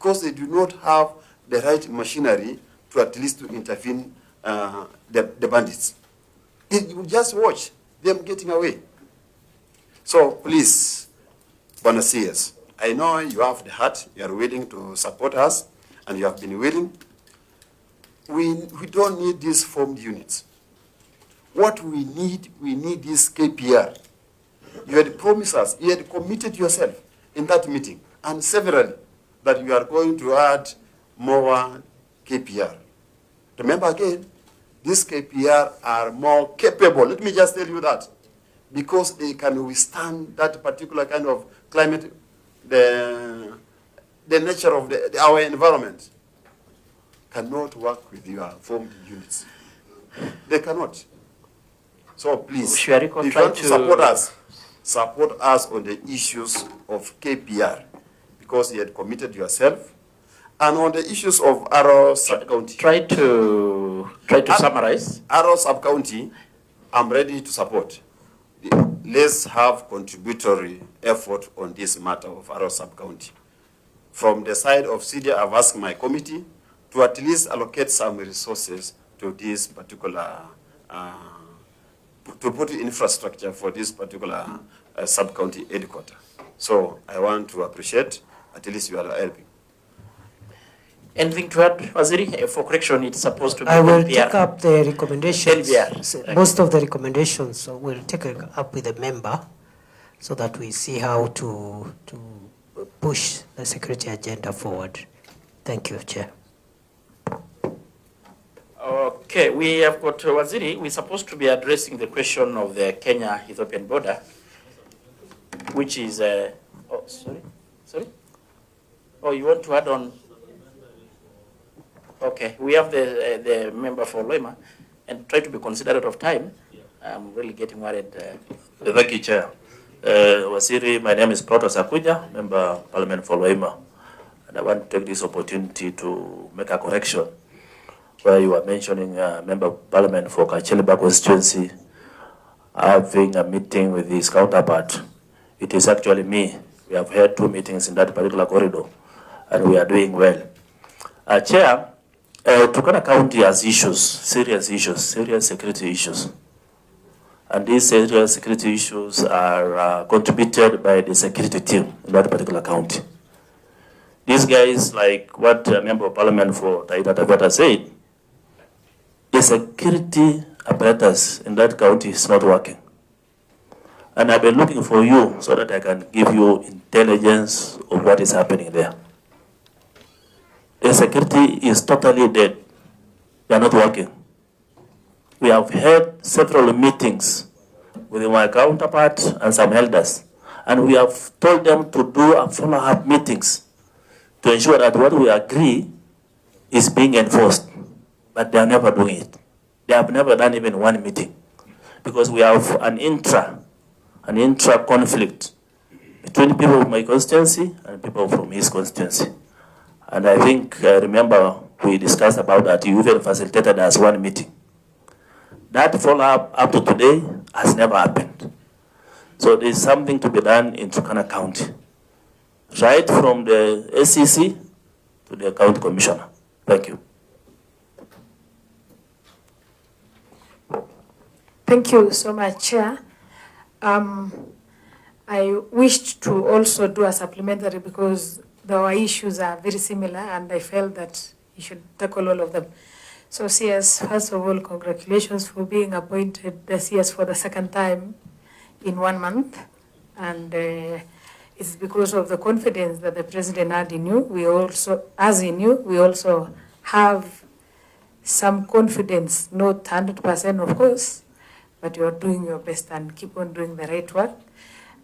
because they do not have the right machinery to at least to intervene the bandits. You just watch them getting away. So please, Bwana CS, I know you have the heart, you are willing to support us, and you have been willing. We don't need these formed units. What we need is KPR. You had promised us, you had committed yourself in that meeting, and severally, that you are going to add more KPR. Remember again, these KPR are more capable. Let me just tell you that. Because they can withstand that particular kind of climate, the nature of our environment cannot work with your formed units. They cannot. So please, if you want to support us on the issues of KPR, because you had committed yourself, and on the issues of Aro sub-county. Try to summarize. Aro sub-county, I'm ready to support. Let's have contributory effort on this matter of Aro sub-county. From the side of CDA, I've asked my committee to at least allocate some resources to this particular, to put infrastructure for this particular sub-county headquarters. So I want to appreciate, at least you are helping. Anything to add, Waziri? For correction, it's supposed to be I will NPR. take up the recommendations. NPR. Most of the recommendations, so we'll take it up with the member so that we see how to push the security agenda forward. Thank you, Chair. Okay, we have got Waziri. We're supposed to be addressing the question of the Kenya-Ethiopian border, which is, oh, sorry? Oh, you want to add on? Okay, we have the member for Loima, and try to be considerate of time. I'm really getting worried. Thank you, Chair. Waziri, my name is Protos Akuja, Member of Parliament for Loima, and I want to take this opportunity to make a correction where you are mentioning Member of Parliament for Kacheliba constituency having a meeting with his counterpart. It is actually me. We have had 2 meetings in that particular corridor, and we are doing well. Chair, Turkana County has issues, serious security issues. And these serious security issues are contributed by the security team in that particular county. These guys, like what Member of Parliament for Taita Taveta said, the security apparatus in that county is not working. And I've been looking for you so that I can give you intelligence of what is happening there. The security is totally dead. They are not working. We have had several meetings with my counterpart and some elders, and we have told them to do a follow-up meetings to ensure that what we agree is being enforced. But they are never doing it. They have never done even 1 meeting, because we have an intra conflict between people of my constituency and people from his constituency. And I think, remember, we discussed about that. You even facilitated us 1 meeting. That follow-up up to today has never happened. So there's something to be done in Turkana County, right from the SEC to the county commissioner. Thank you. Thank you so much, Chair. I wished to also do a supplementary because our issues are very similar, and I felt that you should tackle all of them. So CS, first of all, congratulations for being appointed the CS for the 2nd time in 1 month. And it's because of the confidence that the President had in you. We also, as in you, we also have some confidence, not 100% of course, but you're doing your best and keep on doing the right work.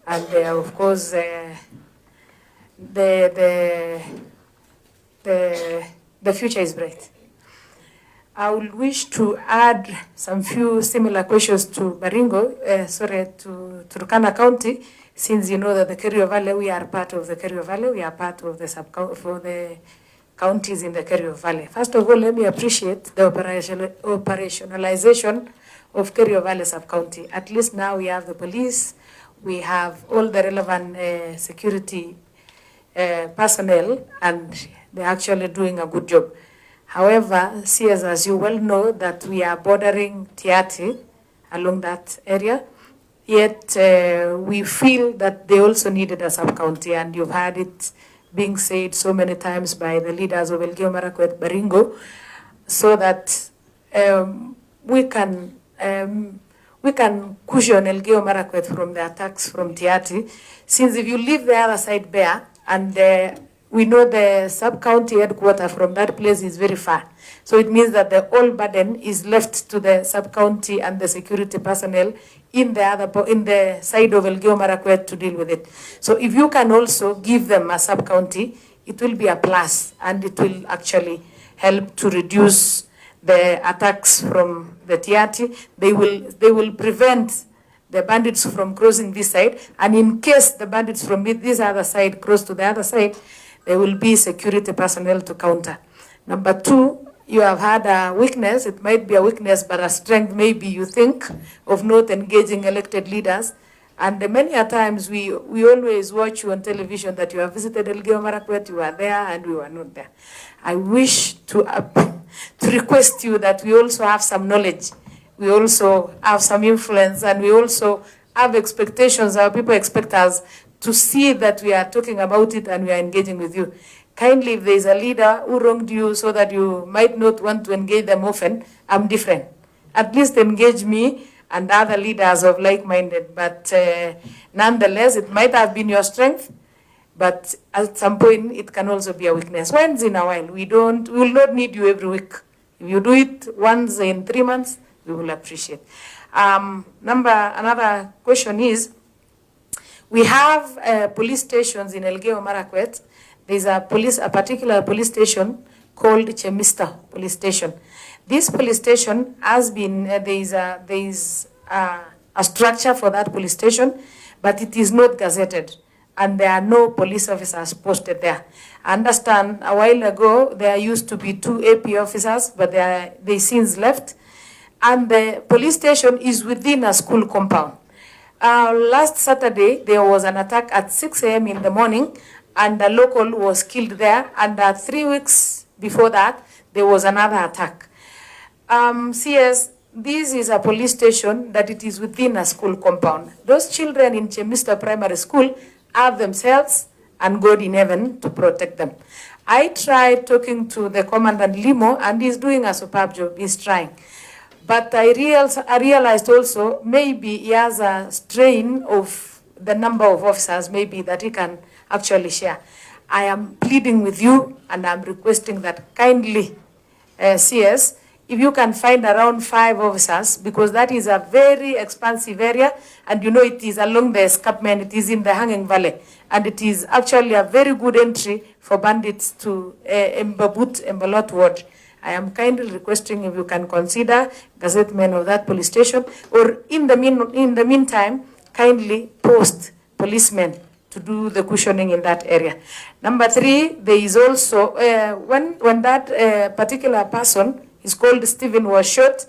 And of course, the future is bright. I would wish to add some few similar questions to Baringo, to Turkana County, since you know that the Kerio Valley, we are part of the Kerio Valley, we are part of the for the counties in the Kerio Valley. First of all, let me appreciate the operationalization of Kerio Valley sub-county. At least now we have the police, we have all the relevant security personnel, and they're actually doing a good job. However, CS, as you well know, that we are bordering Tiati along that area, yet we feel that they also needed a sub-county, and you've heard it being said so many times by the leaders of Elgeyo Marakwet Baringo, so that we can cushion Elgeyo Marakwet from the attacks from Tiati, since if you leave the other side bare, and we know the sub-county headquarters from that place is very far. So it means that the whole burden is left to the sub-county and the security personnel in the side of Elgeyo Marakwet to deal with it. So if you can also give them a sub-county, it will be a plus, and it will actually help to reduce the attacks from the Tiati. They will prevent the bandits from crossing this side, and in case the bandits from this other side cross to the other side, there will be security personnel to counter. Number two, you have had a weakness. It might be a weakness, but a strength maybe you think of not engaging elected leaders. And many a times we always watch you on television that you have visited Elgeyo Marakwet, you were there and we were not there. I wish to request you that we also have some knowledge. We also have some influence, and we also have expectations. Our people expect us to see that we are talking about it and we are engaging with you. Kindly, if there is a leader who wronged you so that you might not want to engage them often, I'm different. At least engage me and other leaders of like-minded. But nonetheless, it might have been your strength, but at some point it can also be a weakness. Once in a while, we will not need you every week. If you do it once in 3 months, we will appreciate. Another question is, we have police stations in Elgeyo Marakwet. There's a particular police station called Chemista Police Station. This police station has been, there is a structure for that police station, but it is not gazetted, and there are no police officers posted there. I understand a while ago there used to be 2 AP officers, but they since left, and the police station is within a school compound. Last Saturday, there was an attack at 6 a.m. in the morning, and a local was killed there, and 3 weeks before that, there was another attack. CS, this is a police station that it is within a school compound. Those children in Chemista Primary School have themselves and God in heaven to protect them. I tried talking to the Commandant Limo, and he's doing a superb job, he's trying. But I realized also maybe he has a strain of the number of officers maybe that he can actually share. I am pleading with you, and I'm requesting that kindly, CS, if you can find around 5 officers, because that is a very expansive area, and you know it is along the escarpment, it is in the Hanging Valley, and it is actually a very good entry for bandits to Embolot Ward. I am kindly requesting if you can consider gazettemen of that police station, or in the meantime, kindly post policemen to do the cushioning in that area. Number 3, there is also, when that particular person is called Stephen was shot,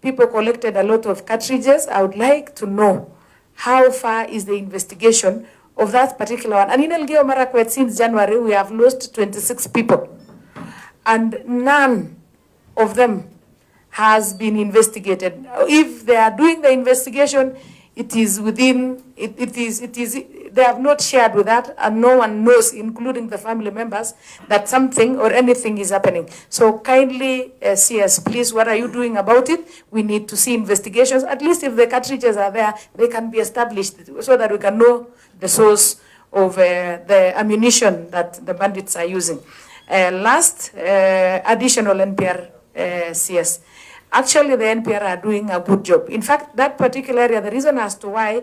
people collected a lot of cartridges. I would like to know how far is the investigation of that particular one. And in Elgeyo Marakwet, since January, we have lost 26 people. And none of them has been investigated. If they are doing the investigation, it is within, they have not shared with that, and no one knows, including the family members, that something or anything is happening. So kindly, CS, please, what are you doing about it? We need to see investigations. At least if the cartridges are there, they can be established so that we can know the source of the ammunition that the bandits are using. Last, additional NPR CS. Actually, the NPR are doing a good job. In fact, that particular area, the reason as to why,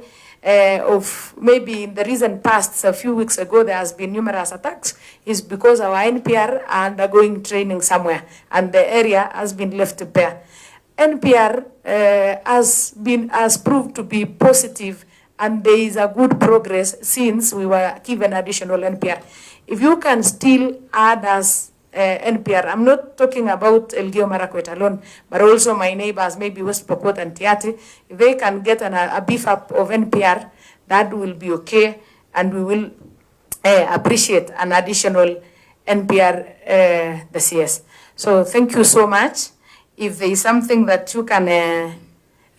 of maybe in the recent past, a few weeks ago, there has been numerous attacks, is because our NPR are undergoing training somewhere, and the area has been left bare. NPR has proved to be positive, and there is a good progress since we were given additional NPR. If you can still add us NPR, I'm not talking about Elgeyo Marakwet alone, but also my neighbors, maybe West Pokot and Tiati, if they can get a beef up of NPR, that will be okay, and we will appreciate an additional NPR, the CS. So thank you so much. If there is something that you can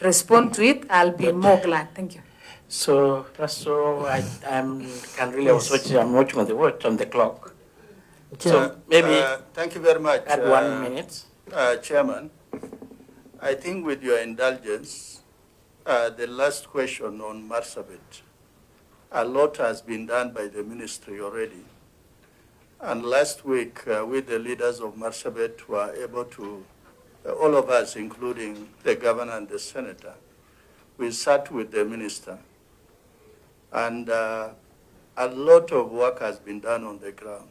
respond to it, I'll be more glad. Thank you. So I can really also watch. I'm watching on the watch on the clock. So maybe thank you very much. at 1 minute. Chairman, I think with your indulgence, the last question on Marsabit, a lot has been done by the ministry already. And last week, we, the leaders of Marsabit, were able to, all of us, including the governor and the senator, we sat with the minister. And a lot of work has been done on the ground.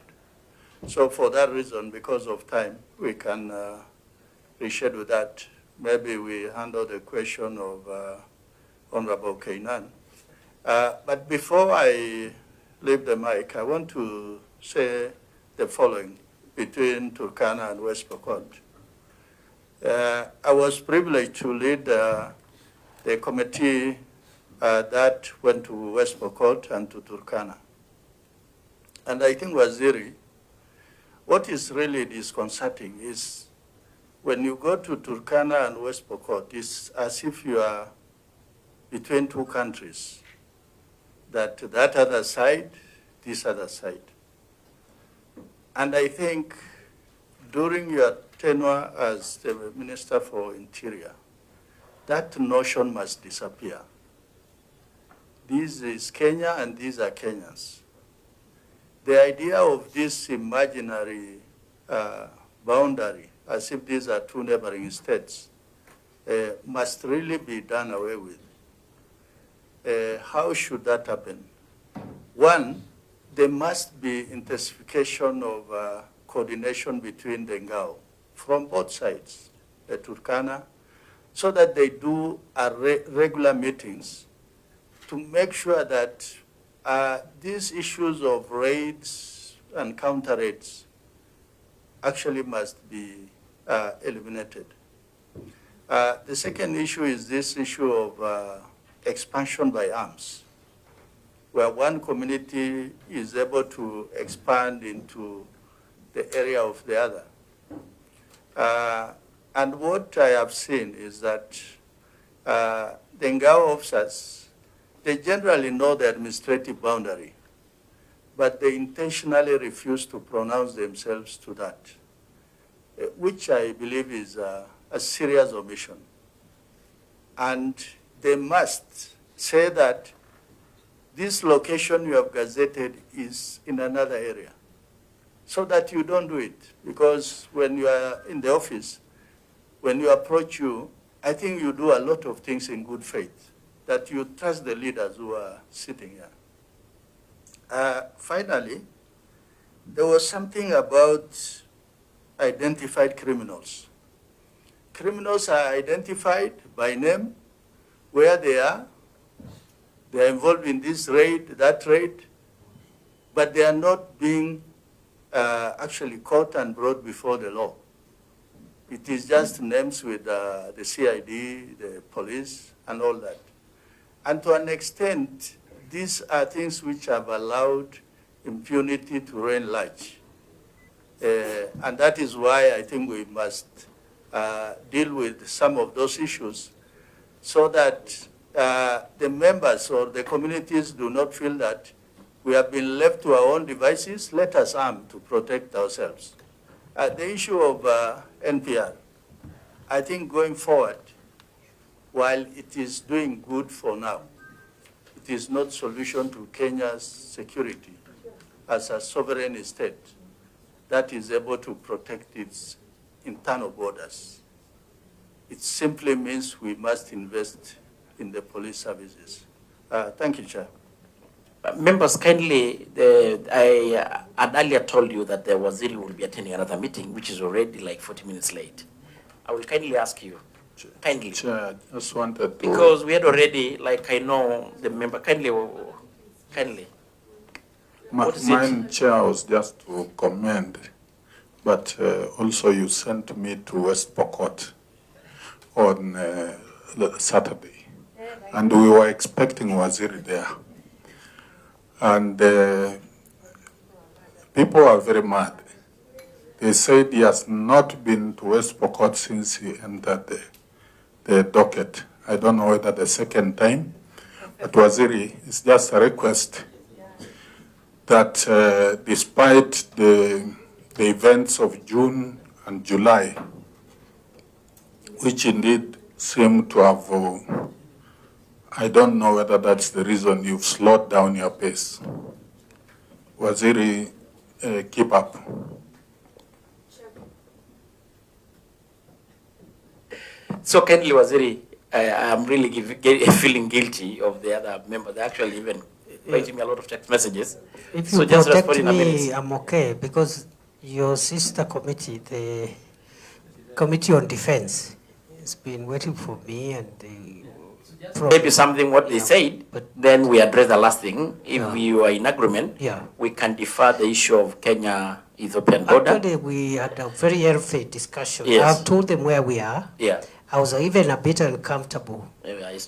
So for that reason, because of time, we can reschedule that. Maybe we handle the question of Honorable Kainan. But before I leave the mic, I want to say the following between Turkana and West Pokot. I was privileged to lead the committee that went to West Pokot and to Turkana. And I think Waziri, what is really disconcerting is when you go to Turkana and West Pokot, it's as if you are between two countries, that other side, this other side. And I think during your tenure as the Minister for Interior, that notion must disappear. This is Kenya and these are Kenyans. The idea of this imaginary boundary, as if these are two neighboring states, must really be done away with. How should that happen? One, there must be intensification of coordination between the Ngao from both sides, the Turkana, so that they do regular meetings to make sure that these issues of raids and counter raids actually must be eliminated. The second issue is this issue of expansion by arms, where one community is able to expand into the area of the other. And what I have seen is that the Ngao officers, they generally know the administrative boundary, but they intentionally refuse to pronounce themselves to that, which I believe is a serious omission. And they must say that this location you have gazetted is in another area, so that you don't do it. Because when you are in the office, when you approach you, I think you do a lot of things in good faith, that you trust the leaders who are sitting here. Finally, there was something about identified criminals. Criminals are identified by name, where they are involved in this raid, that raid, but they are not being actually caught and brought before the law. It is just names with the CID, the police, and all that. And to an extent, these are things which have allowed impunity to reign large. And that is why I think we must deal with some of those issues so that the members or the communities do not feel that we have been left to our own devices. Let us arm to protect ourselves. The issue of NPR, I think going forward, while it is doing good for now, it is not solution to Kenya's security as a sovereign state that is able to protect its internal borders. It simply means we must invest in the police services. Thank you, Chair. Members, kindly, I had earlier told you that the Waziri will be attending another meeting, which is already like 40 minutes late. I will kindly ask you, kindly. Chair, I just wanted to... Because we had already, like I know the member, kindly. Mine, Chair, was just to commend, but also you sent me to West Pokot on Saturday, and we were expecting Waziri there. And people are very mad they said he has not been to West Pokot since he entered the docket. I don't know whether the second time, but Waziri, it's just a request that despite the events of June and July, which indeed seem to have, I don't know whether that's the reason you've slowed down your pace. Waziri, keep up. So kindly, Waziri, I'm really feeling guilty of the other members. They actually even writing me a lot of text messages. If so you just protect respond in a me, minute. I'm okay, because your sister committee, the Committee on Defense, has been waiting for me, and maybe something what they said, but then we address the last thing. If we are in agreement, we can defer the issue of Kenya-Ethiopian border. Actually, we had a very healthy discussion. Yes. I've told them where we are. Yeah. I was even a bit uncomfortable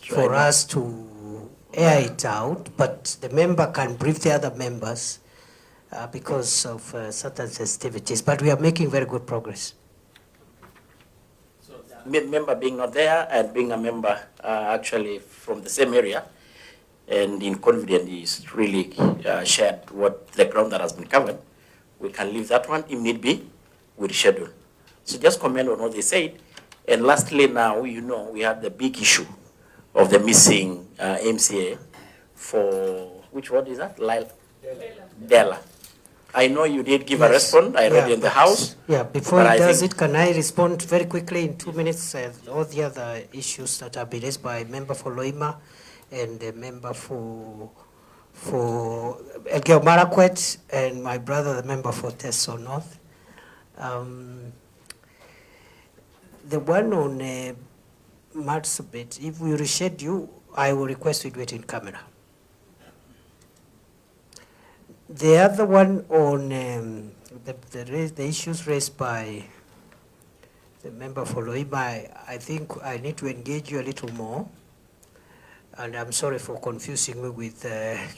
for us to air it out, but the member can brief the other members because of certain sensitivities. But we are making very good progress. Member being not there and being a member actually from the same area and in confidence is really shared what the ground that has been covered. We can leave that one. If need be, we reschedule. So just comment on what they said. And lastly now, we have the big issue of the missing MCA for, which word is that? Dela. I know you did give a response. I read in the House. Yeah, before he does it, can I respond very quickly in 2 minutes? All the other issues that have been raised by member for Loima and the member for Elgeyo Marakwet and my brother, the member for Teso North. The one on Marsabit, if we reschedule, I will request we do it in camera. The other one on the issues raised by the member for Loima, I think I need to engage you a little more. And I'm sorry for confusing me with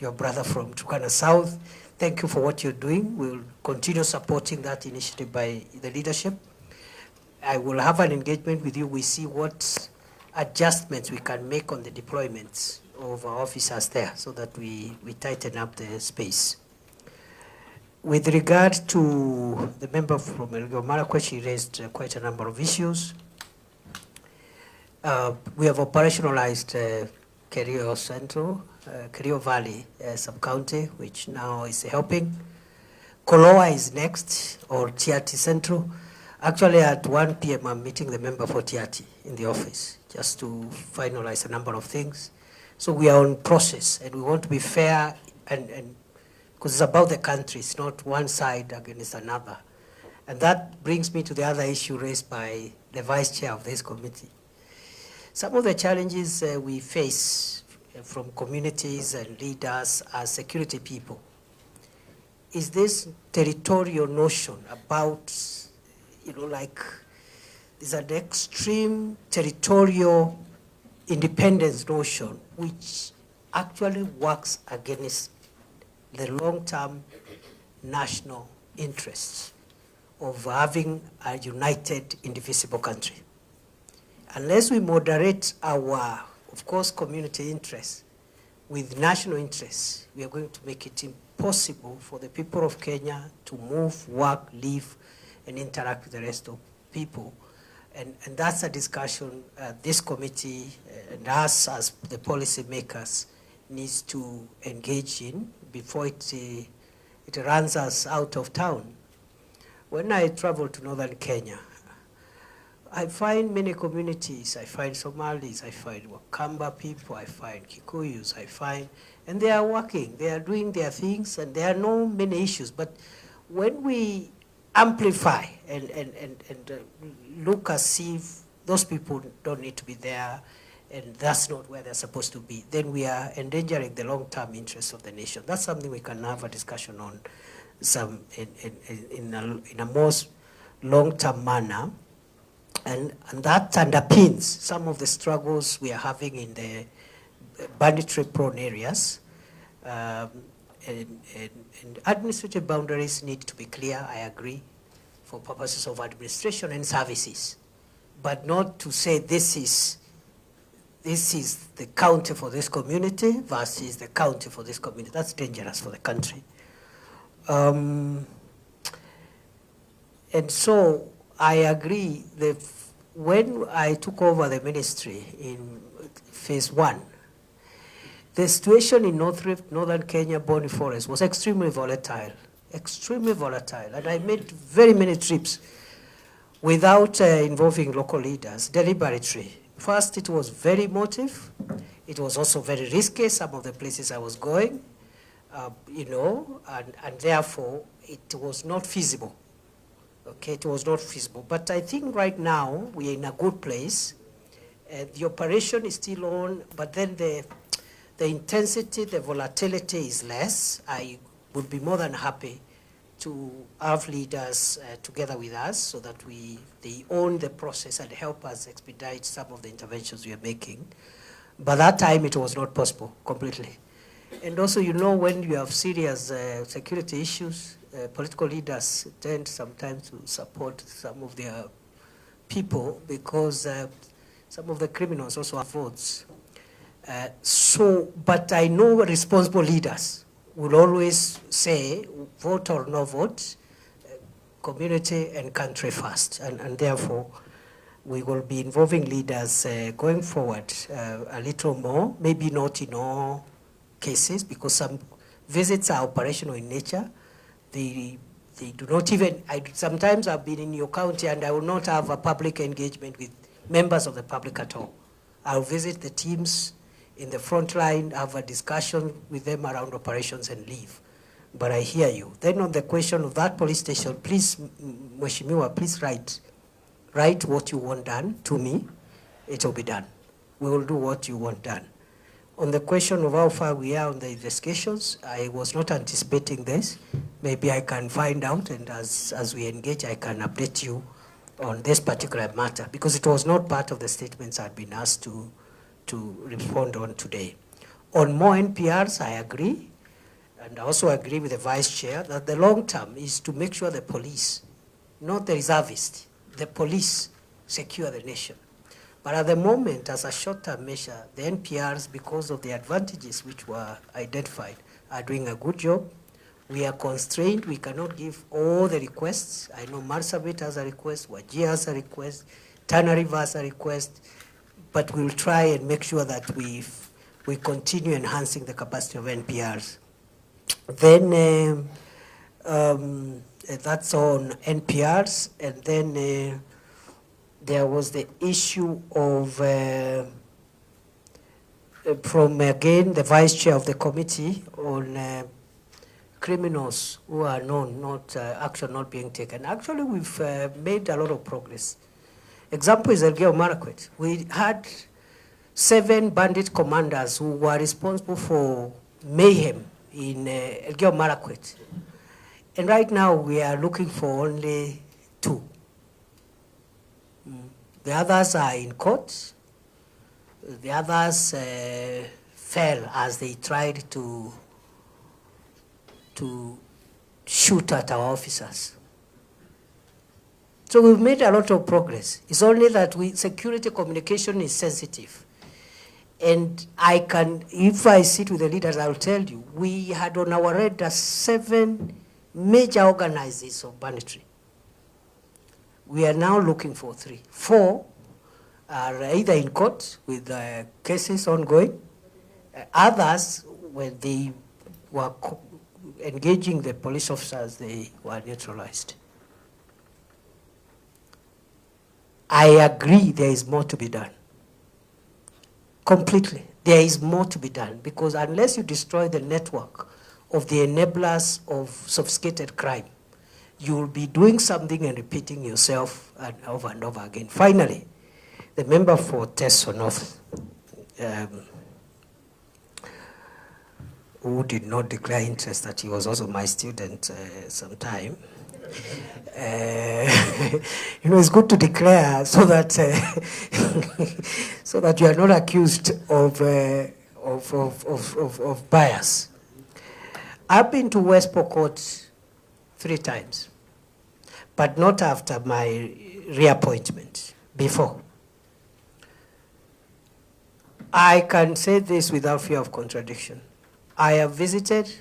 your brother from Turkana South. Thank you for what you're doing. We'll continue supporting that initiative by the leadership. I will have an engagement with you. We see what adjustments we can make on the deployments of our officers there so that we tighten up the space. With regard to the member from Elgeyo Marakwet, she raised quite a number of issues. We have operationalized Kerio Central, Kerio Valley sub-county, which now is helping. Koloa is next, or Tiati Central. Actually, at 1 p.m., I'm meeting the member for Tiati in the office, just to finalize a number of things. So we are on process, and we want to be fair, and because it's about the country, it's not one side against another. And that brings me to the other issue raised by the vice chair of this committee. Some of the challenges we face from communities and leaders as security people is this territorial notion about, like there's an extreme territorial independence notion which actually works against the long-term national interests of having a united, indivisible country. Unless we moderate our, of course, community interests with national interests, we are going to make it impossible for the people of Kenya to move, work, live, and interact with the rest of people. And that's a discussion this committee and us as the policy makers needs to engage in before it runs us out of town. When I travel to northern Kenya, I find many communities. I find Somalis, I find Wakamba people, I find Kikuyus, and they are working, they are doing their things, and there are no many issues. But when we amplify and look as if those people don't need to be there, and that's not where they're supposed to be, then we are endangering the long-term interests of the nation. That's something we can have a discussion on in a more long-term manner. And that underpins some of the struggles we are having in the banditry-prone areas. And administrative boundaries need to be clear, I agree, for purposes of administration and services, but not to say this is the county for this community versus the county for this community. That's dangerous for the country. And so I agree that when I took over the ministry in phase 1, the situation in northern Kenya, Boni Forest, was extremely volatile, and I made very many trips without involving local leaders, deliberately. First, it was very emotive. It was also very risky, some of the places I was going, and therefore it was not feasible. Okay, it was not feasible. But I think right now we are in a good place. The operation is still on, but then the intensity, the volatility is less. I would be more than happy to have leaders together with us so that they own the process and help us expedite some of the interventions we are making. By that time, it was not possible completely. And also, when you have serious security issues, political leaders tend sometimes to support some of their people because some of the criminals also have votes. But I know responsible leaders will always say, vote or no vote, community and country first. And therefore, we will be involving leaders going forward a little more, maybe not in all cases, because some visits are operational in nature. They do not even, sometimes I've been in your county and I will not have a public engagement with members of the public at all. I'll visit the teams in the front line, have a discussion with them around operations and leave. But I hear you. Then on the question of that police station, please, Mheshimiwa, please write what you want done to me. It will be done. We will do what you want done. On the question of how far we are on the investigations, I was not anticipating this. Maybe I can find out, and as we engage, I can update you on this particular matter, because it was not part of the statements I'd been asked to respond on today. On more NPRs, I agree, and I also agree with the Vice Chair that the long term is to make sure the police, not the reservists, the police secure the nation. But at the moment, as a short-term measure, the NPRs, because of the advantages which were identified, are doing a good job. We are constrained. We cannot give all the requests. I know Marsabit has a request, Wajir has a request, Tana River has a request, but we'll try and make sure that we continue enhancing the capacity of NPRs. Then that's on NPRs, and then there was the issue of, from again, the Vice Chair of the committee on criminals who are known, action not being taken. Actually, we've made a lot of progress. Example is Elgeyo Marakwet. We had 7 bandit commanders who were responsible for mayhem in Elgeyo Marakwet. And right now, we are looking for only 2. The others are in court. The others fell as they tried to shoot at our officers. So we've made a lot of progress. It's only that security communication is sensitive. And if I sit with the leaders, I'll tell you, we had on our radar 7 major organizers of banditry. We are now looking for 3. 4 are either in court with cases ongoing. Others, when they were engaging the police officers, they were neutralized. I agree there is more to be done. Completely. There is more to be done, because unless you destroy the network of the enablers of sophisticated crime, you will be doing something and repeating yourself and over again. Finally, the member for Teso North, who did not declare interest, that he was also my student sometime. It's good to declare so that so that you are not accused of bias. I've been to West Pokot 3 times. but not after my reappointment, before. I can say this without fear of contradiction. I have visited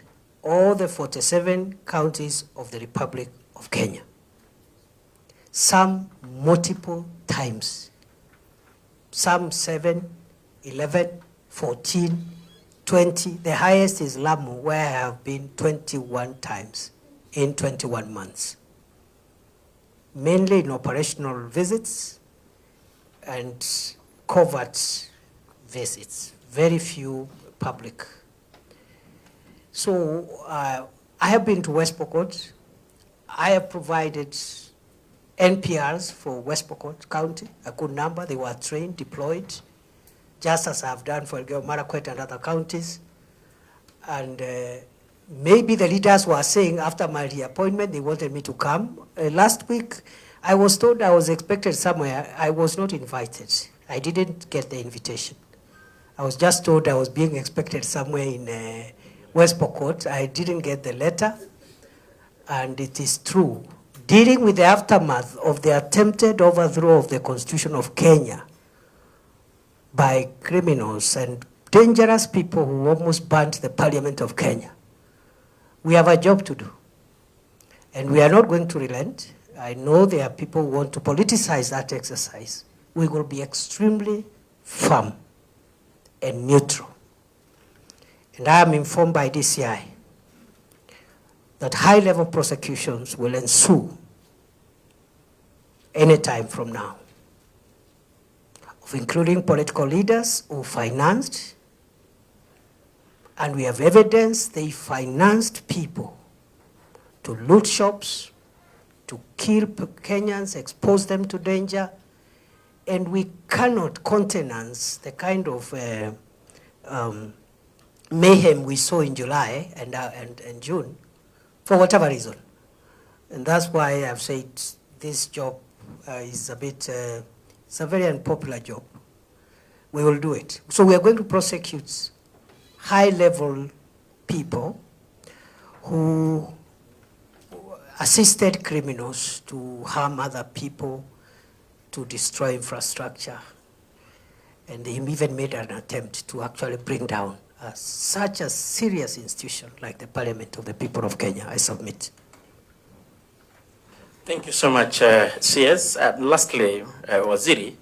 all the 47 counties of the Republic of Kenya, some multiple times, some 7, 11, 14, 20. The highest is Lamu, where I have been 21 times in 21 months, mainly in operational visits and covert visits, very few public. So I have been to West Pokot. I have provided NPRs for West Pokot County, a good number. They were trained, deployed, just as I've done for Elgeyo Marakwet and other counties. And maybe the leaders were saying after my reappointment, they wanted me to come. Last week, I was told I was expected somewhere. I was not invited. I didn't get the invitation. I was just told I was being expected somewhere in West Pokot. I didn't get the letter, and it is true. Dealing with the aftermath of the attempted overthrow of the Constitution of Kenya by criminals and dangerous people who almost burnt the Parliament of Kenya, we have a job to do. And we are not going to relent. I know there are people who want to politicize that exercise. We will be extremely firm and neutral. And I am informed by DCI that high-level prosecutions will ensue any time from now, of including political leaders who financed, and we have evidence they financed people to loot shops, to kill Kenyans, expose them to danger, and we cannot countenance the kind of mayhem we saw in July and June, for whatever reason. And that's why I've said this job is a bit, it's a very unpopular job. We will do it. So we are going to prosecute high-level people who assisted criminals to harm other people, to destroy infrastructure. And they even made an attempt to actually bring down such a serious institution like the Parliament of the People of Kenya. I submit. Thank you so much, CS. And lastly, Waziri,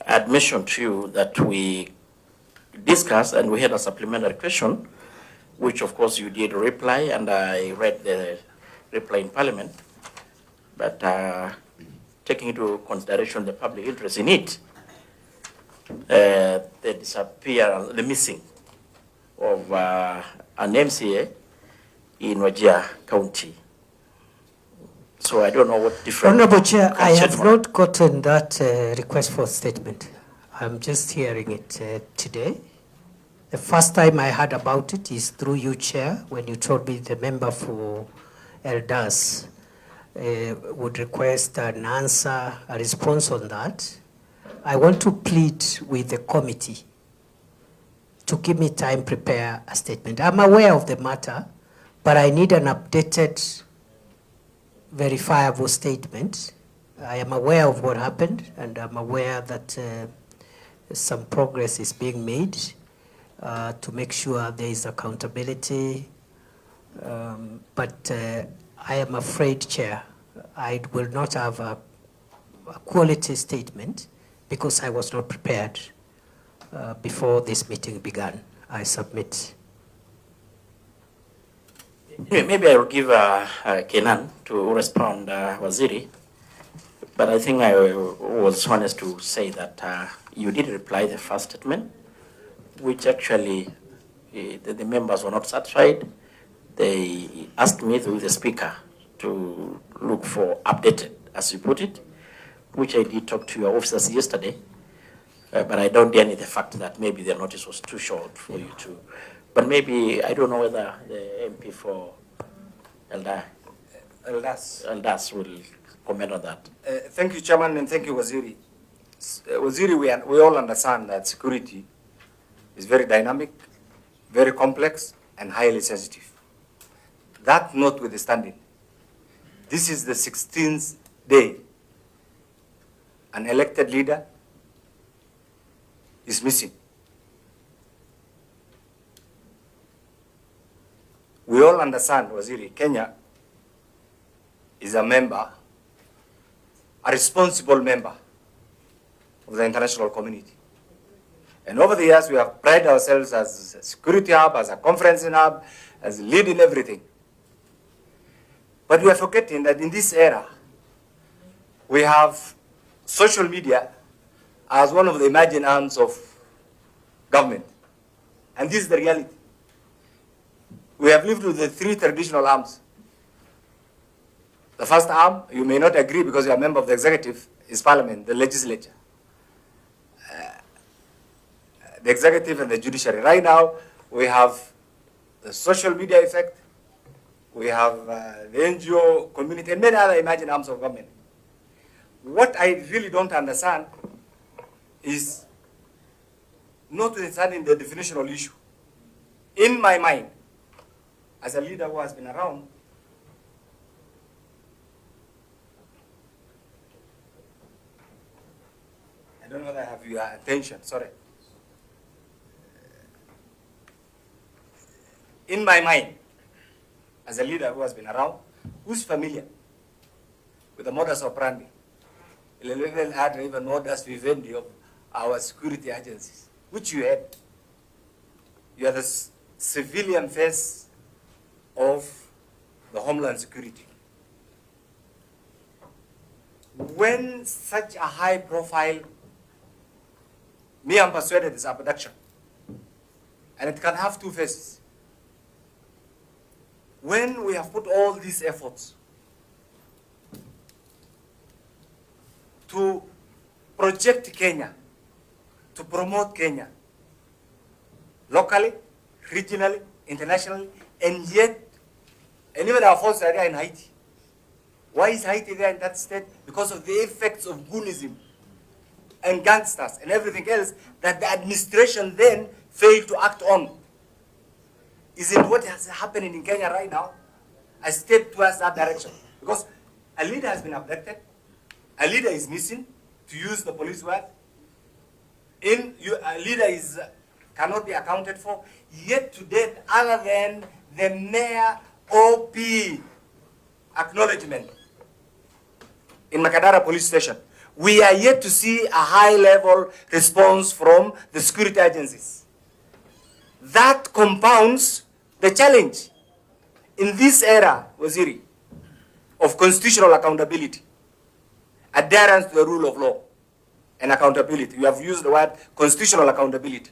I had mentioned to you that we discussed and we had a supplementary question, which of course you did reply, and I read the reply in Parliament. But taking into consideration the public interest in it, the missing of an MCA in Wajir County. So I don't know what different... Honorable Chair, I have not gotten that request for statement. I'm just hearing it today. The first time I heard about it is through you, Chair, when you told me the member for Eldas would request an answer, a response on that. I want to plead with the committee to give me time to prepare a statement. I'm aware of the matter, but I need an updated, verifiable statement. I am aware of what happened, and I'm aware that some progress is being made to make sure there is accountability. But I am afraid, Chair, I will not have a quality statement because I was not prepared before this meeting began. I submit. Maybe I will give Kenan to respond, Waziri. But I think I was honest to say that you did reply the first statement, which actually the members were not satisfied. They asked me through the speaker to look for updated, as you put it, which I did talk to your officers yesterday. But I don't deny the fact that maybe the notice was too short for you to. But maybe, I don't know whether the MP for Eldas will comment on that. Thank you, Chairman, and thank you, Waziri. Waziri, we all understand that security is very dynamic, very complex, and highly sensitive. That notwithstanding, This is the 16th day an elected leader is missing. We all understand, Waziri, Kenya is a member, a responsible member of the international community. And over the years, we have prided ourselves as a security hub, as a conferencing hub, as a lead in everything. But we are forgetting that in this era, we have social media as one of the emerging arms of government. And this is the reality. We have lived with the three traditional arms. The first arm, you may not agree because you are a member of the executive, is parliament, the legislature. The executive and the judiciary. Right now, we have the social media effect, we have the NGO community, and many other emerging arms of government. What I really don't understand is not understanding the definitional issue. In my mind, as a leader who has been around, I don't know whether I have your attention, sorry. In my mind, as a leader who has been around, who's familiar with the modus operandi, even modus vivendi of our security agencies, which you had. You are the civilian face of the Homeland Security. When such a high profile, me I'm persuaded is abduction, and it can have two faces. When we have put all these efforts to project Kenya, to promote Kenya, locally, regionally, internationally, and yet, and even our forces are there in Haiti. Why is Haiti there in that state? Because of the effects of goonism and gangsters and everything else that the administration then failed to act on. Isn't what is happening in Kenya right now a step towards that direction? Because a leader has been abducted, a leader is missing, to use the police word, a leader cannot be accounted for, yet to date, other than the mere OP acknowledgement in Makadara police station, we are yet to see a high-level response from the security agencies. That compounds the challenge in this era, Waziri, of constitutional accountability, adherence to the rule of law, and accountability. You have used the word constitutional accountability.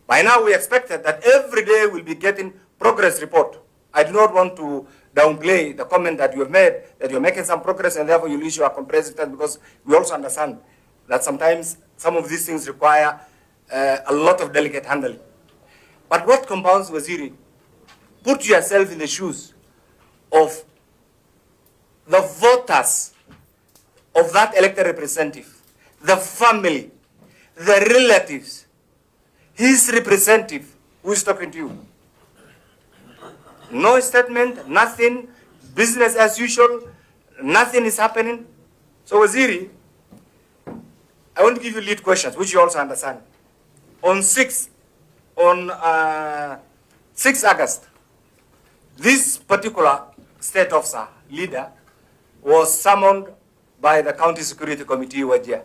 By now, we expected that every day we'll be getting progress report. I do not want to downplay the comment that you have made, that you're making some progress and therefore you'll issue a comprehensive test, because we also understand that sometimes some of these things require a lot of delicate handling. But what compounds, Waziri, put yourself in the shoes of the voters of that elected representative, the family, the relatives, his representative who is talking to you. No statement, nothing, business as usual, nothing is happening. So Waziri, I want to give you lead questions, which you also understand. On 6 August, this particular state officer, leader, was summoned by the County Security Committee, Wajir,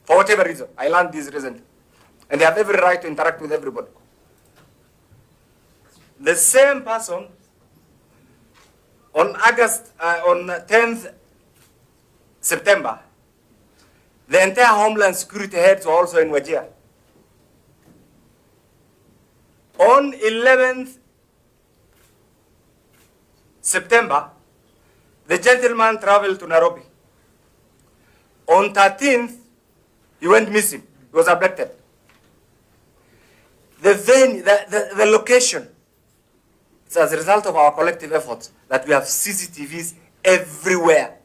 for whatever reason. I learned this recently. And they have every right to interact with everybody. The same person, on 10th September, the entire Homeland Security heads were also in Wajir. On 11th September, the gentleman traveled to Nairobi. On 13th, he went missing. He was abducted. The venue, the location, it's as a result of our collective efforts that we have CCTVs everywhere.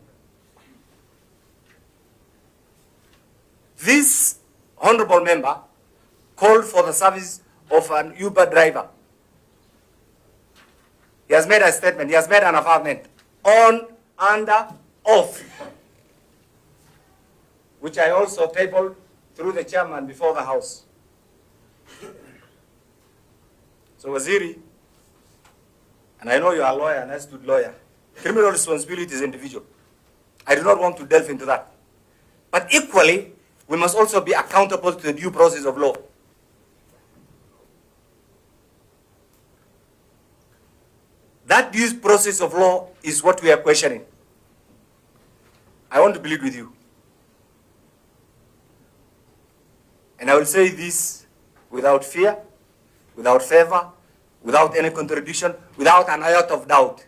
This honorable member called for the service of an Uber driver He has made a statement. He has made an affirmation under oath, which I also tabled through the chairman before the House. So Waziri, and I know you are a lawyer, an astute lawyer, criminal responsibility is individual. I do not want to delve into that. But equally, we must also be accountable to the due process of law. That due process of law is what we are questioning. I want to plead with you. And I will say this without fear, without favor, without any contradiction, without an iota of doubt.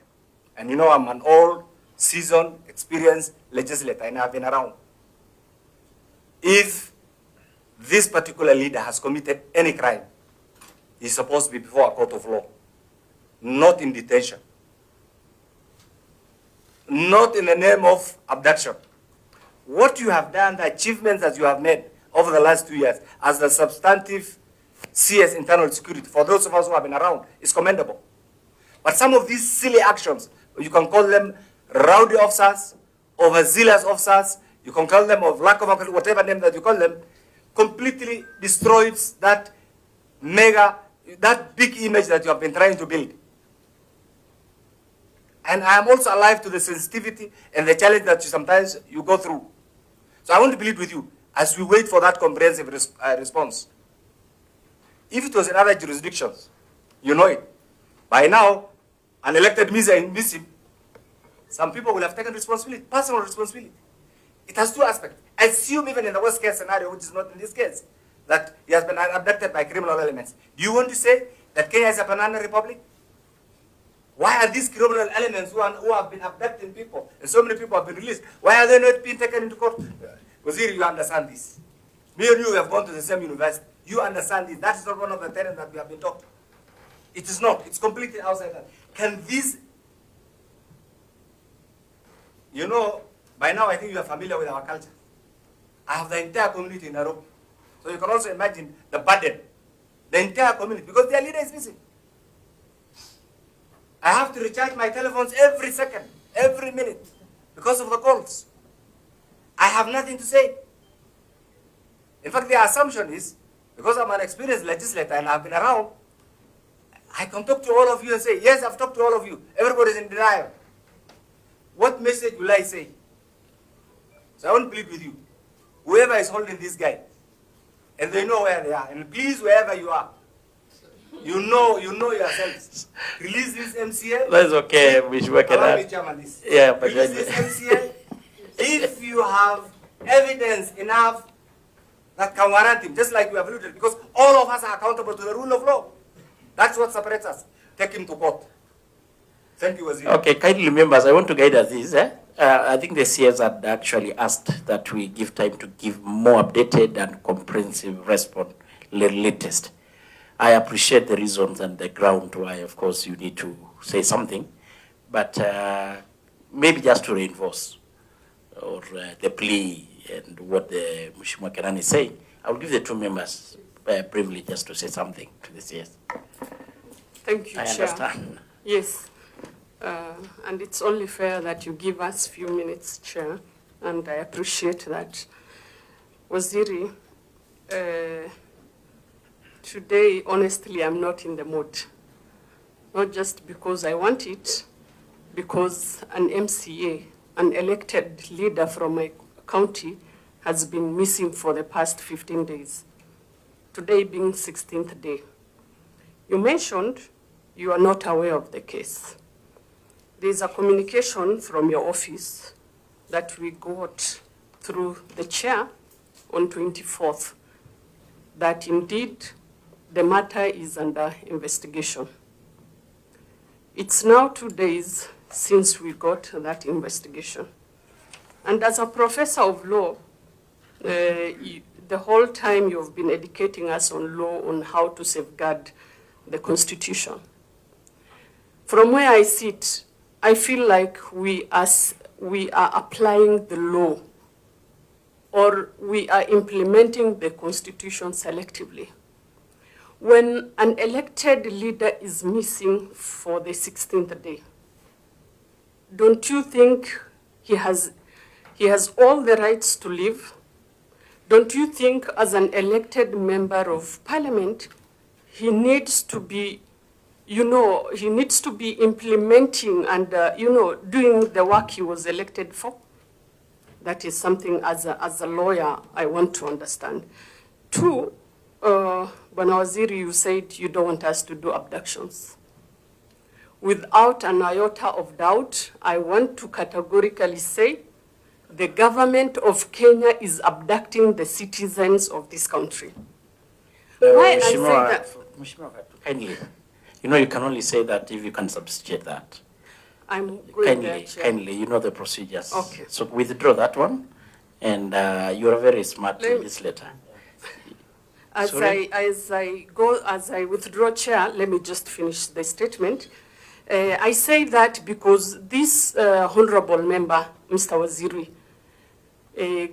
And you know I'm an old, seasoned, experienced legislator and I've been around. If this particular leader has committed any crime, he's supposed to be before a court of law, not in detention, not in the name of abduction. What you have done, the achievements that you have made over the last 2 years as the substantive CS internal security, for those of us who have been around, is commendable. But some of these silly actions, you can call them rowdy officers, overzealous officers, you can call them of lack of whatever name that you call them, completely destroys that big image that you have been trying to build. And I am also alive to the sensitivity and the challenge that sometimes you go through. So I want to plead with you as we wait for that comprehensive response. If it was in other jurisdictions, you know it. By now, an elected missing, some people will have taken responsibility, personal responsibility. It has two aspects. Assume even in the worst case scenario, which is not in this case, that he has been abducted by criminal elements. Do you want to say that Kenya is a banana republic? Why are these criminal elements who have been abducting people, and so many people have been released, why are they not being taken into court? Waziri, you understand this. Me and you have gone to the same university. You understand this. That is not one of the tenets that we have been taught. It is not. It's completely outside that. Can this, you know, by now I think you are familiar with our culture. I have the entire community in Nairobi. So you can also imagine the burden, the entire community, because their leader is missing. I have to recharge my telephones every second, every minute, because of the calls. I have nothing to say. In fact, the assumption is, because I'm an experienced legislator and I've been around, I can talk to all of you and say, yes, I've talked to all of you. Everybody's in denial. What message will I say? So I want to plead with you. Whoever is holding this guy, and they know where they are, and please, wherever you are, you know yourselves. Release this MCL. That's okay. We should work it out. Yeah, but release this MCL. If you have evidence enough that can warrant him, just like we have alluded, because all of us are accountable to the rule of law. That's what separates us. Take him to court. Thank you, Waziri. Okay, kindly members, I want to guide us this. I think the CS had actually asked that we give time to give more updated and comprehensive response, latest. I appreciate the reasons and the ground why, of course, you need to say something, but maybe just to reinforce or the plea and what the Mheshimiwa Kenani is saying, I will give the two members privilege just to say something to the CS. Thank you, I Chair. understand. Yes, and it's only fair that you give us a few minutes, Chair, and I appreciate that. Waziri, today, honestly, I'm not in the mood. Not just because I want it, because an MCA, an elected leader from my county, has been missing for the past 15 days. Today being 16th day. You mentioned you are not aware of the case. There's a communication from your office that we got through the chair on 24th that indeed the matter is under investigation. It's now 2 days since we got that investigation. And as a professor of law, the whole time you've been educating us on law, on how to safeguard the Constitution. From where I sit, I feel like we are applying the law, or we are implementing the Constitution selectively. when an elected leader is missing for the 16th day, don't you think he has all the rights to live? Don't you think as an elected member of parliament, he needs to be, he needs to be implementing and, doing the work he was elected for? That is something as a lawyer I want to understand. Two, Bwana Waziri, you said you don't want us to do abductions. Without an iota of doubt, I want to categorically say the government of Kenya is abducting the citizens of this country. Why I say that? Kindly, you can only say that if you can substantiate that. I'm going there, Chair. Kindly, you know the procedures. Okay. So withdraw that one, and you are very smart in this letter. As I withdraw, Chair, let me just finish the statement. I say that because this honorable member, Mr. Waziri,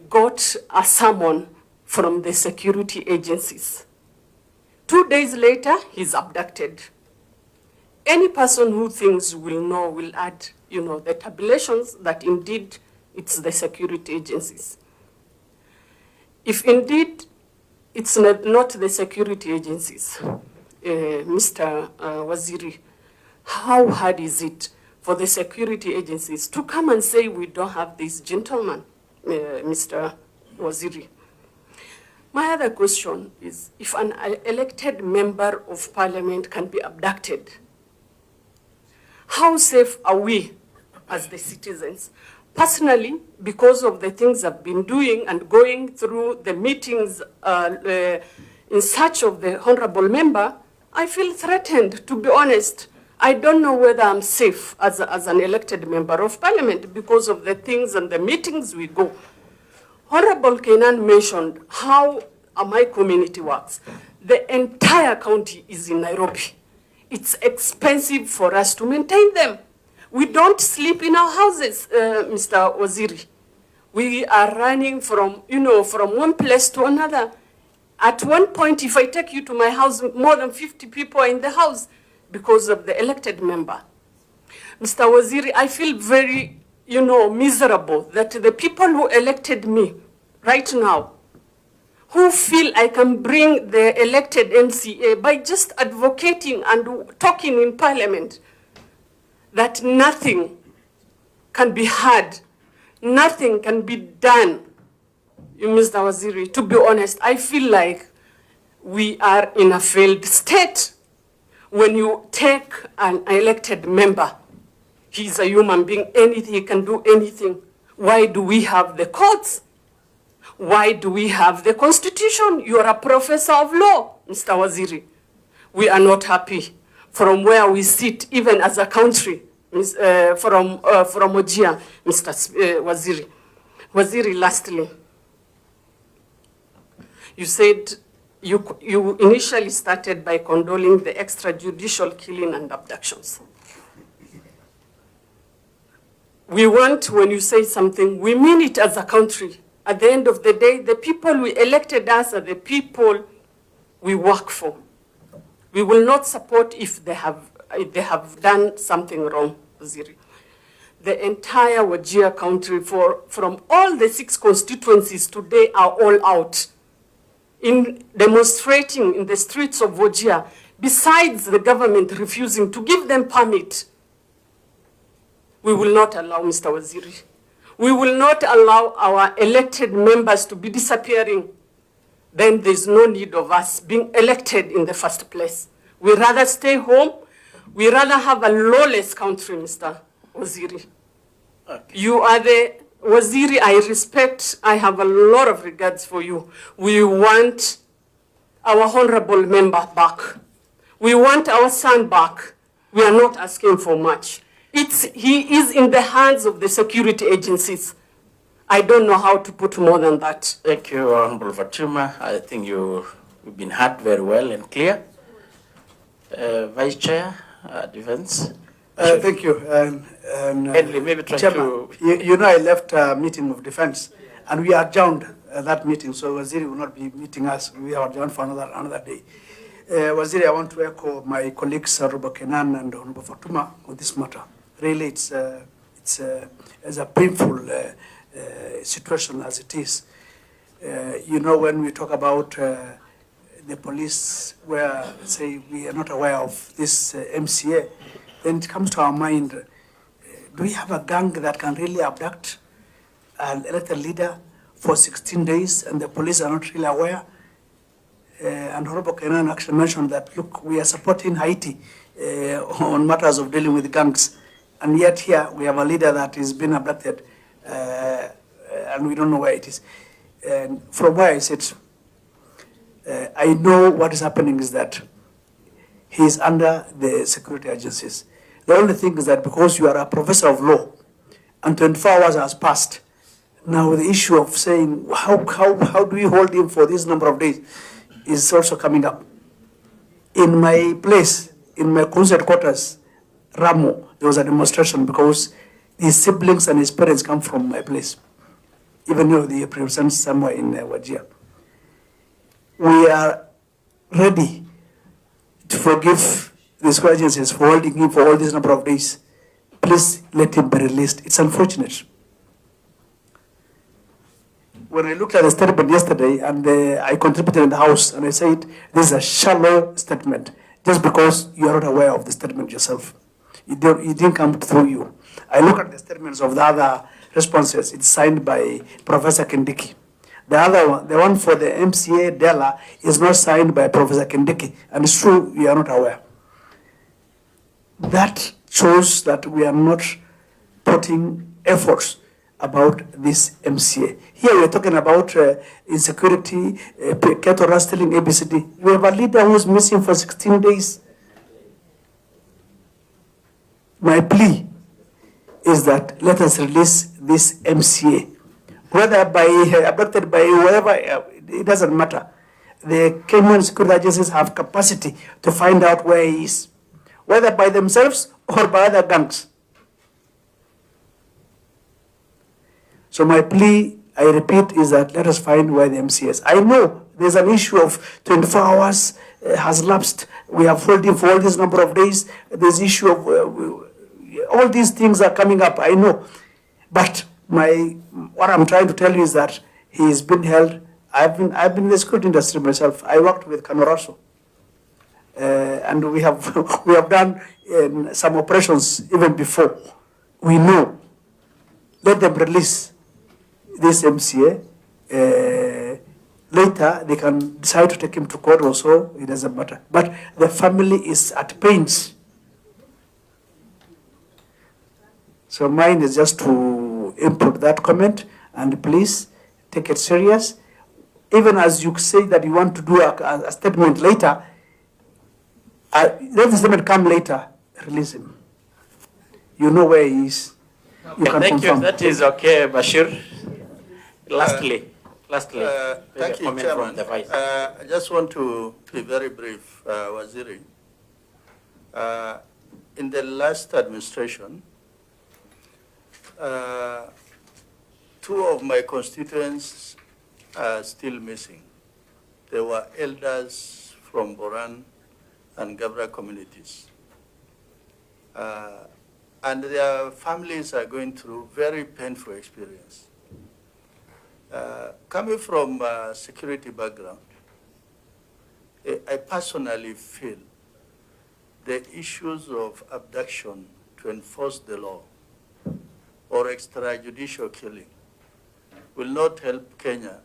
got a summon from the security agencies. 2 days later, he's abducted. Any person who thinks will add, the tabulations that indeed it's the security agencies. If indeed it's not the security agencies, Mr. Waziri, how hard is it for the security agencies to come and say we don't have this gentleman, Mr. Waziri? My other question is, if an elected member of parliament can be abducted, how safe are we as the citizens? Personally, because of the things I've been doing and going through the meetings in search of the honorable member, I feel threatened, to be honest. I don't know whether I'm safe as an elected member of parliament because of the things and the meetings we go. Honorable Kenan mentioned how my community works. The entire county is in Nairobi. It's expensive for us to maintain them. We don't sleep in our houses, Mr. Waziri. We are running from one place to another. At one point, if I take you to my house, more than 50 people are in the house because of the elected member. Mr. Waziri, I feel very, miserable that the people who elected me right now, who feel I can bring the elected MCA by just advocating and talking in parliament, that nothing can be heard, nothing can be done. Mr. Waziri, to be honest, I feel like we are in a failed state. When you take an elected member, he's a human being, anything, he can do anything. Why do we have the courts? Why do we have the constitution? You're a professor of law, Mr. Waziri. We are not happy from where we sit, even as a country, from Ojia, Mr. Waziri. Waziri, lastly, you said you initially started by condoning the extrajudicial killing and abductions. We want, when you say something, we mean it as a country. At the end of the day, the people who elected us are the people we work for. We will not support if they have done something wrong, Waziri. The entire Wajir country, from all the 6 constituencies today, are all out in demonstrating in the streets of Wajir, besides the government refusing to give them permit. We will not allow, Mr. Waziri. We will not allow our elected members to be disappearing. Then there's no need of us being elected in the first place. We rather stay home. We rather have a lawless country, Mr. Waziri. Okay. You are the Waziri I respect. I have a lot of regards for you. We want our honorable member back. We want our son back. We are not asking for much. He is in the hands of the security agencies. I don't know how to put more than that. Thank you, Honorable Fatuma. I think you've been heard very well and clear. Vice Chair, Defense. Thank you. Maybe try Chairman, to... I left a meeting of defense and we adjourned that meeting, so Waziri will not be meeting us. We are adjourned for another day. Waziri, I want to echo my colleagues, Honorable Kenan and Honorable Fatuma, on this matter. Really, it's a painful situation as it is. You know, when we talk about the police, where say we are not aware of this MCA, then it comes to our mind: do we have a gang that can really abduct an elected leader for 16 days, and the police are not really aware? And Honorable Kenan actually mentioned that, look, we are supporting Haiti on matters of dealing with gangs, and yet here we have a leader that is being abducted, and we don't know where it is. And from where I sit, I know what is happening is that he is under the security agencies. The only thing is that because you are a professor of law, and 24 hours has passed, now the issue of saying how do we hold him for this number of days is also coming up. In my place, in my concert quarters, Ramo, there was a demonstration because his siblings and his parents come from my place, even though they represent somewhere in Wajir. We are ready to forgive the security agencies for holding him for all this number of days. Please let him be released. It's unfortunate. When I looked at the statement yesterday, and I contributed in the House, and I said, this is a shallow statement, just because you are not aware of the statement yourself. It didn't come through you. I look at the statements of the other responses. It's signed by Professor Kindiki. The other one, the one for the MCA Dela, is not signed by Professor Kindiki, and it's true, we are not aware. That shows that we are not putting efforts about this MCA. Here we are talking about insecurity, KITHURE stealing ABCD. We have a leader who is missing for 16 days. My plea is that let us release this MCA. Whether abducted by whoever, it doesn't matter. The Kenyan security agencies have capacity to find out where he is, whether by themselves or by other gangs. So my plea, I repeat, is that let us find where the MCA is. I know there's an issue of 24 hours has lapsed. We have held him for all this number of days. There's issue of all these things are coming up. I know, but what I'm trying to tell you is that he has been held. I've been in the security industry myself. I worked with Kanoraso, and we have done some operations even before. We know. Let them release this MCA. Later, they can decide to take him to court or so. It doesn't matter. But the family is at pains. So mine is just to input that comment, and please take it serious. Even as you say that you want to do a statement later, let the statement come later, release him. You know where he is. Okay, thank you. That is okay, Bashir. Lastly, thank you, Chairman. I just want to be very brief, Waziri. In the last administration, 2 of my constituents are still missing. They were elders from Boran and Gabra communities. And their families are going through very painful experience. Coming from a security background, I personally feel the issues of abduction to enforce the law or extrajudicial killing will not help Kenya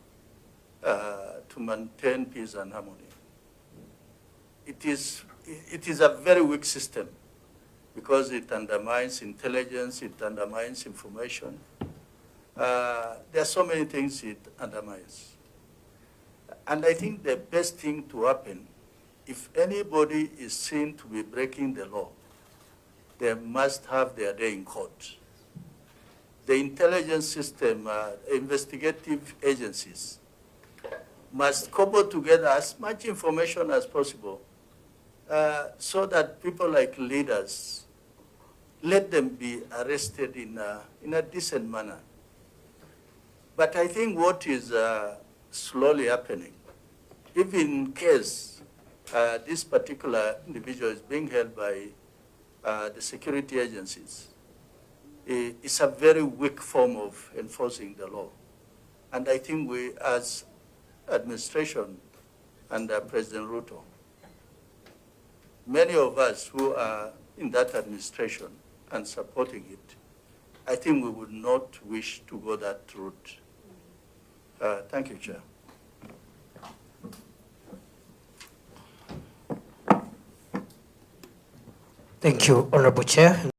to maintain peace and harmony. It is a very weak system because it undermines intelligence, it undermines information. There are so many things it undermines. And I think the best thing to happen, if anybody is seen to be breaking the law, they must have their day in court. The intelligence system, investigative agencies must cobble together as much information as possible so that people like leaders, let them be arrested in a decent manner. But I think what is slowly happening, if in case this particular individual is being held by the security agencies, it's a very weak form of enforcing the law. And I think we, as administration under President Ruto, many of us who are in that administration and supporting it, I think we would not wish to go that route. Thank you, Chair. Thank you, Honorable Chair.